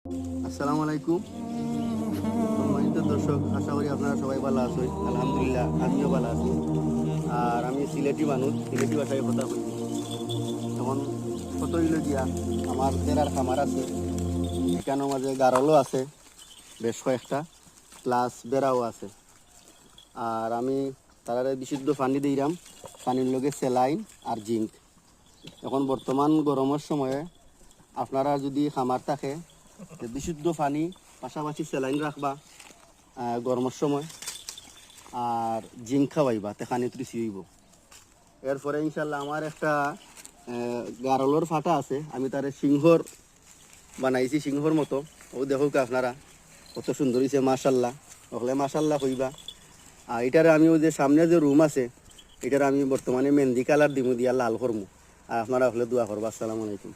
আসসালামু আলাইকুম সম্মানিত দর্শক, আশা করি আপনারা সবাই ভালো আছেন। আলহামদুলিল্লাহ আমিও ভালো আছি। আর আমি সিলেটি মানুষ, সিলেটি ভাষায় কথা কই। তখন কত হইল গিয়া আমার জেলার খামার আছে, এখানের মাঝে গারলও আছে বেশ কয়েকটা, প্লাস বেড়াও আছে। আর আমি তারা বিশুদ্ধ পানি দিলাম, পানির লগে স্যালাইন আর জিঙ্ক। এখন বর্তমান গরমের সময়ে আপনারা যদি খামার থাকে বিশুদ্ধ পানি পাশাপাশি স্যালাইন রাখবা গরমের সময়, আর জিঙ্ক খাওয়াইবা তেখানি তৃষি হইব। এরপরে ইনশাল্লাহ আমার একটা গারলের ফাটা আছে, আমি তার সিংহর বানাইছি, সিংহর মতো। ও দেখুক আপনারা কত সুন্দর হয়েছে, মাশাল্লাহ। ওখানে মাশাল্লাহ কইবা। আর এটার আমি ওই যে সামনে যে রুম আছে, এটার আমি বর্তমানে মেহেন্দি কালার দিমু দিয়া লাল করমু। আর আপনারা হলে দোয়া করবা। আসসালামু আলাইকুম।